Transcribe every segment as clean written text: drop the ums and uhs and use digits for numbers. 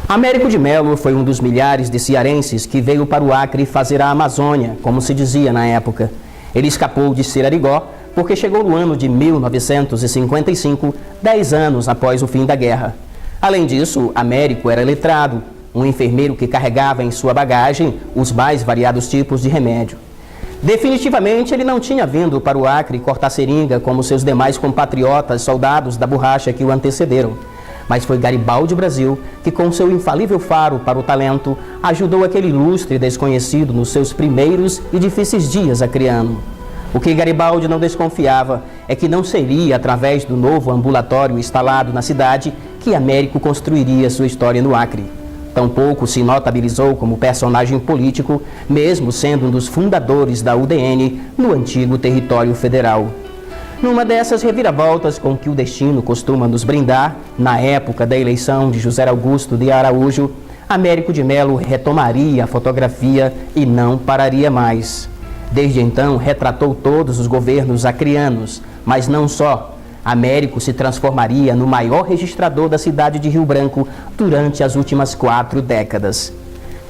Américo de Melo foi um dos milhares de cearenses que veio para o Acre fazer a Amazônia, como se dizia na época. Ele escapou de Cirarigó porque chegou no ano de 1955, 10 anos após o fim da guerra. Além disso, Américo era letrado, um enfermeiro que carregava em sua bagagem os mais variados tipos de remédio. Definitivamente, ele não tinha vindo para o Acre cortar seringa como seus demais compatriotas soldados da borracha que o antecederam. Mas foi Garibaldi Brasil que, com seu infalível faro para o talento, ajudou aquele ilustre desconhecido nos seus primeiros e difíceis dias acreano. O que Garibaldi não desconfiava é que não seria através do novo ambulatório instalado na cidade que Américo construiria sua história no Acre. Tampouco se notabilizou como personagem político, mesmo sendo um dos fundadores da UDN no antigo território federal. Numa dessas reviravoltas com que o destino costuma nos brindar, na época da eleição de José Augusto de Araújo, Américo de Melo retomaria a fotografia e não pararia mais. Desde então, retratou todos os governos acreanos, mas não só. Américo se transformaria no maior registrador da cidade de Rio Branco durante as últimas 4 décadas.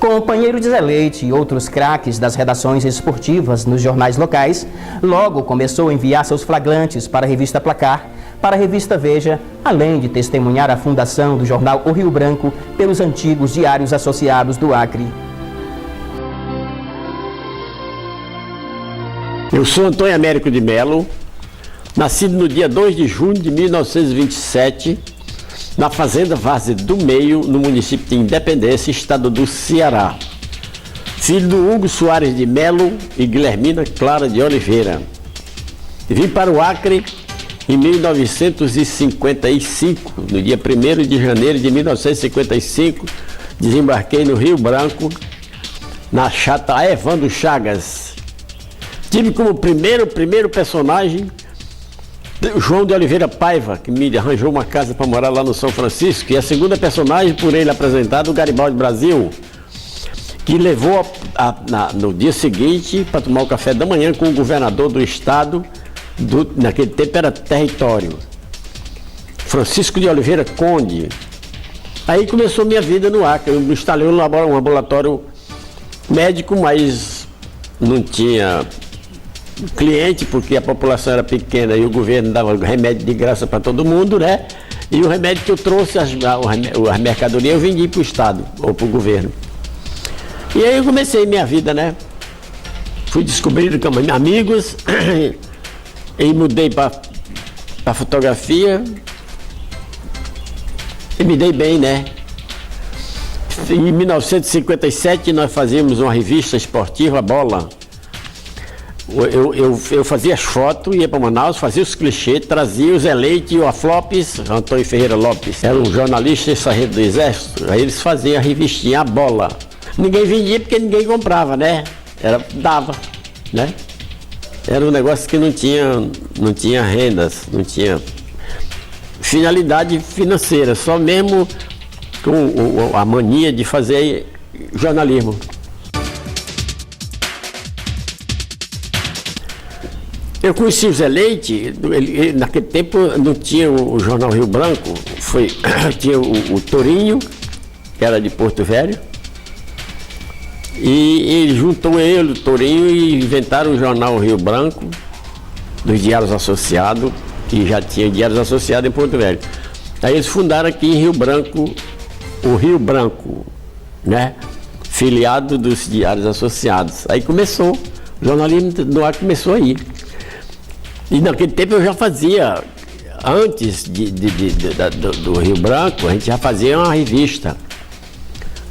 Companheiro de Zé Leite e outros craques das redações esportivas nos jornais locais, logo começou a enviar seus flagrantes para a revista Placar, para a revista Veja, além de testemunhar a fundação do jornal O Rio Branco pelos antigos diários associados do Acre. Eu sou Antônio Américo de Melo, nascido no dia 2 de junho de 1927, na Fazenda Várzea do Meio, no município de Independência, estado do Ceará. Filho do Hugo Soares de Melo e Guilhermina Clara de Oliveira. Vim para o Acre em 1955, no dia 1º de janeiro de 1955, desembarquei no Rio Branco, na chata Evandro Chagas. Tive como primeiro personagem João de Oliveira Paiva, que me arranjou uma casa para morar lá no São Francisco, e a segunda personagem, por ele apresentado, o Garibaldi Brasil, que levou no dia seguinte para tomar o café da manhã com o governador do estado, naquele tempo era território, Francisco de Oliveira Conde. Aí começou minha vida no Acre. Eu instalei um ambulatório médico, mas não tinha cliente, porque a população era pequena e o governo dava remédio de graça para todo mundo, né? E o remédio que eu trouxe, as mercadorias, eu vendi para o estado ou para o governo. E aí eu comecei minha vida, né? Fui descobrindo amigos e mudei para fotografia e me dei bem, né? Em 1957 nós fazíamos uma revista esportiva, Bola. Eu fazia as fotos, ia para Manaus, fazia os clichês, trazia o Zé Leite e o Aflopes, Antônio Ferreira Lopes, era um jornalista e sargento do Exército, aí eles faziam a revistinha, a Bola. Ninguém vendia porque ninguém comprava, né? Dava, né? Era um negócio que não tinha rendas, não tinha finalidade financeira, só mesmo com a mania de fazer jornalismo. Eu conheci o Zé Leite, naquele tempo não tinha o jornal Rio Branco, tinha o Torinho, que era de Porto Velho, e ele juntou ele, o Torinho, e inventaram o jornal Rio Branco, dos Diários Associados, que já tinha Diários Associados em Porto Velho. Aí eles fundaram aqui em Rio Branco, o Rio Branco, né? Filiado dos Diários Associados. Aí começou, o jornalismo do ar começou aí. E naquele tempo eu já fazia, antes do Rio Branco, a gente já fazia uma revista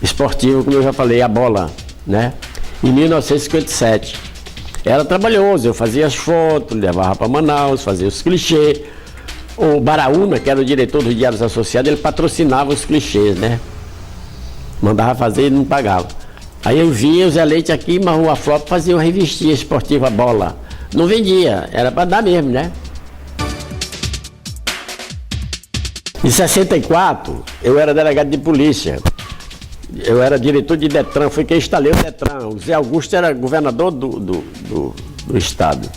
esportiva, como eu já falei, a Bola, né? Em 1957. Era trabalhoso, eu fazia as fotos, levava para Manaus, fazia os clichês. O Baraúna, que era o diretor dos Diários Associados, ele patrocinava os clichês, né? Mandava fazer e não pagava. Aí eu vinha, o Zé Leite aqui, mas o Aflop fazia uma revistinha esportiva, Bola. Não vendia, era para dar mesmo, né? Em 64, eu era delegado de polícia. Eu era diretor de Detran, foi quem instalei o Detran. O Zé Augusto era governador do estado.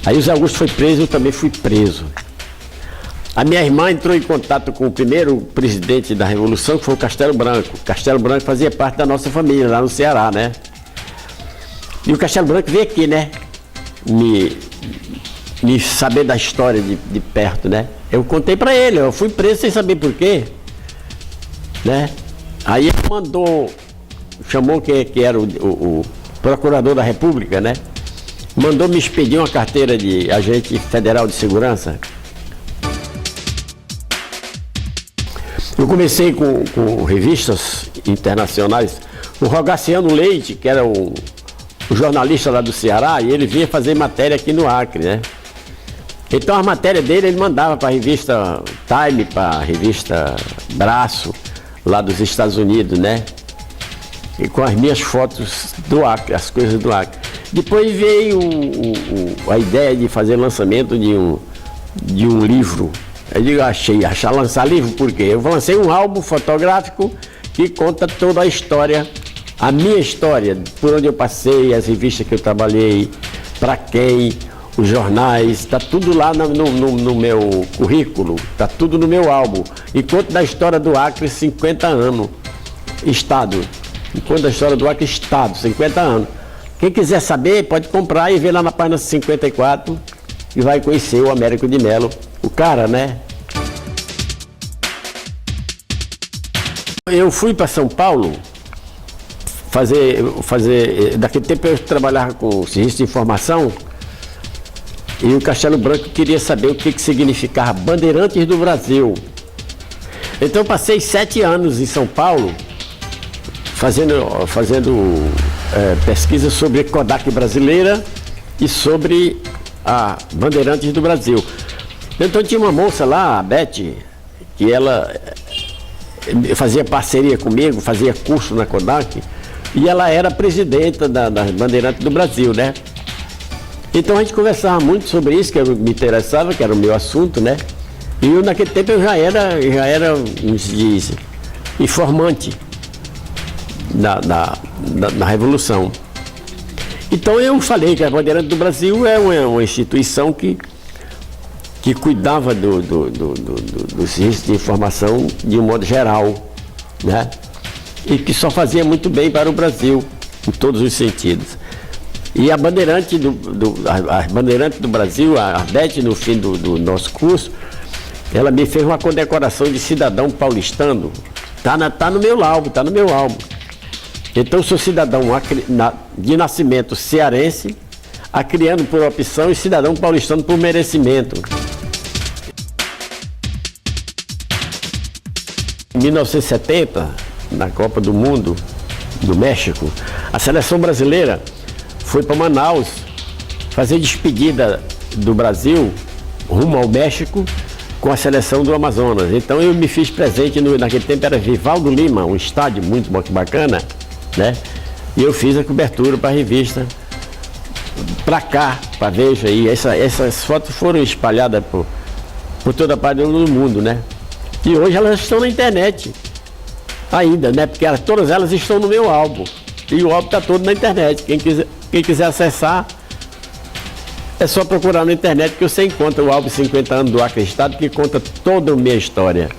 Aí o Zé Augusto foi preso, eu também fui preso. A minha irmã entrou em contato com o primeiro presidente da Revolução, que foi o Castelo Branco. Castelo Branco fazia parte da nossa família, lá no Ceará, né? E o Castelo Branco veio aqui, né? Me saber da história de perto, né? Eu contei para ele, eu fui preso sem saber por quê, né? Aí ele chamou que era o procurador da República, né? Mandou me expedir uma carteira de agente federal de segurança. Eu comecei com revistas internacionais. O Rogaciano Leite, que era o jornalista lá do Ceará, e ele vinha fazer matéria aqui no Acre, né? Então a matéria dele ele mandava para a revista Time, para a revista Braço, lá dos Estados Unidos, né? E com as minhas fotos do Acre, as coisas do Acre. Depois veio a ideia de fazer lançamento de um livro. Eu digo, achar lançar livro, por quê? Eu lancei um álbum fotográfico que conta toda a história, a minha história, por onde eu passei, as revistas que eu trabalhei, para quem, os jornais, está tudo lá no meu currículo, está tudo no meu álbum. E conto da história do Acre, 50 anos, Estado. E conto da história do Acre, Estado, 50 anos. Quem quiser saber, pode comprar e ver lá na página 54 e vai conhecer o Américo de Mello, o cara, né? Eu fui para São Paulo fazer. Daquele tempo eu trabalhava com o serviço de informação e o Castelo Branco queria saber o que significava Bandeirantes do Brasil. Então eu passei 7 anos em São Paulo fazendo pesquisa sobre Kodak brasileira e sobre a Bandeirantes do Brasil. Então tinha uma moça lá, a Beth, que ela fazia parceria comigo, fazia curso na Kodak, e ela era presidenta da Bandeirantes do Brasil, né? Então a gente conversava muito sobre isso, que me interessava, que era o meu assunto, né? E eu, naquele tempo eu já era, como se diz, informante da Revolução. Então eu falei que a Bandeirantes do Brasil é uma instituição que cuidava do serviço de informação de um modo geral, né? E que só fazia muito bem para o Brasil, em todos os sentidos. E a Bandeirante do Brasil, a Beth, no fim do nosso curso, ela me fez uma condecoração de cidadão paulistano. Tá no meu álbum, tá no meu álbum. Então eu sou cidadão de nascimento cearense, acriano por opção e cidadão paulistano por merecimento. Em 1970, na Copa do Mundo do México, a seleção brasileira foi para Manaus fazer despedida do Brasil rumo ao México com a seleção do Amazonas. Então eu me fiz presente, naquele tempo era Vivaldo Lima, um estádio muito bacana, né? E eu fiz a cobertura para a revista, para cá, para Veja aí. Essas fotos foram espalhadas por toda a parte do mundo, né? E hoje elas estão na internet ainda, né? Porque todas elas estão no meu álbum. E o álbum está todo na internet. Quem quiser acessar, é só procurar na internet que você encontra o álbum 50 anos do Acre Estado, que conta toda a minha história.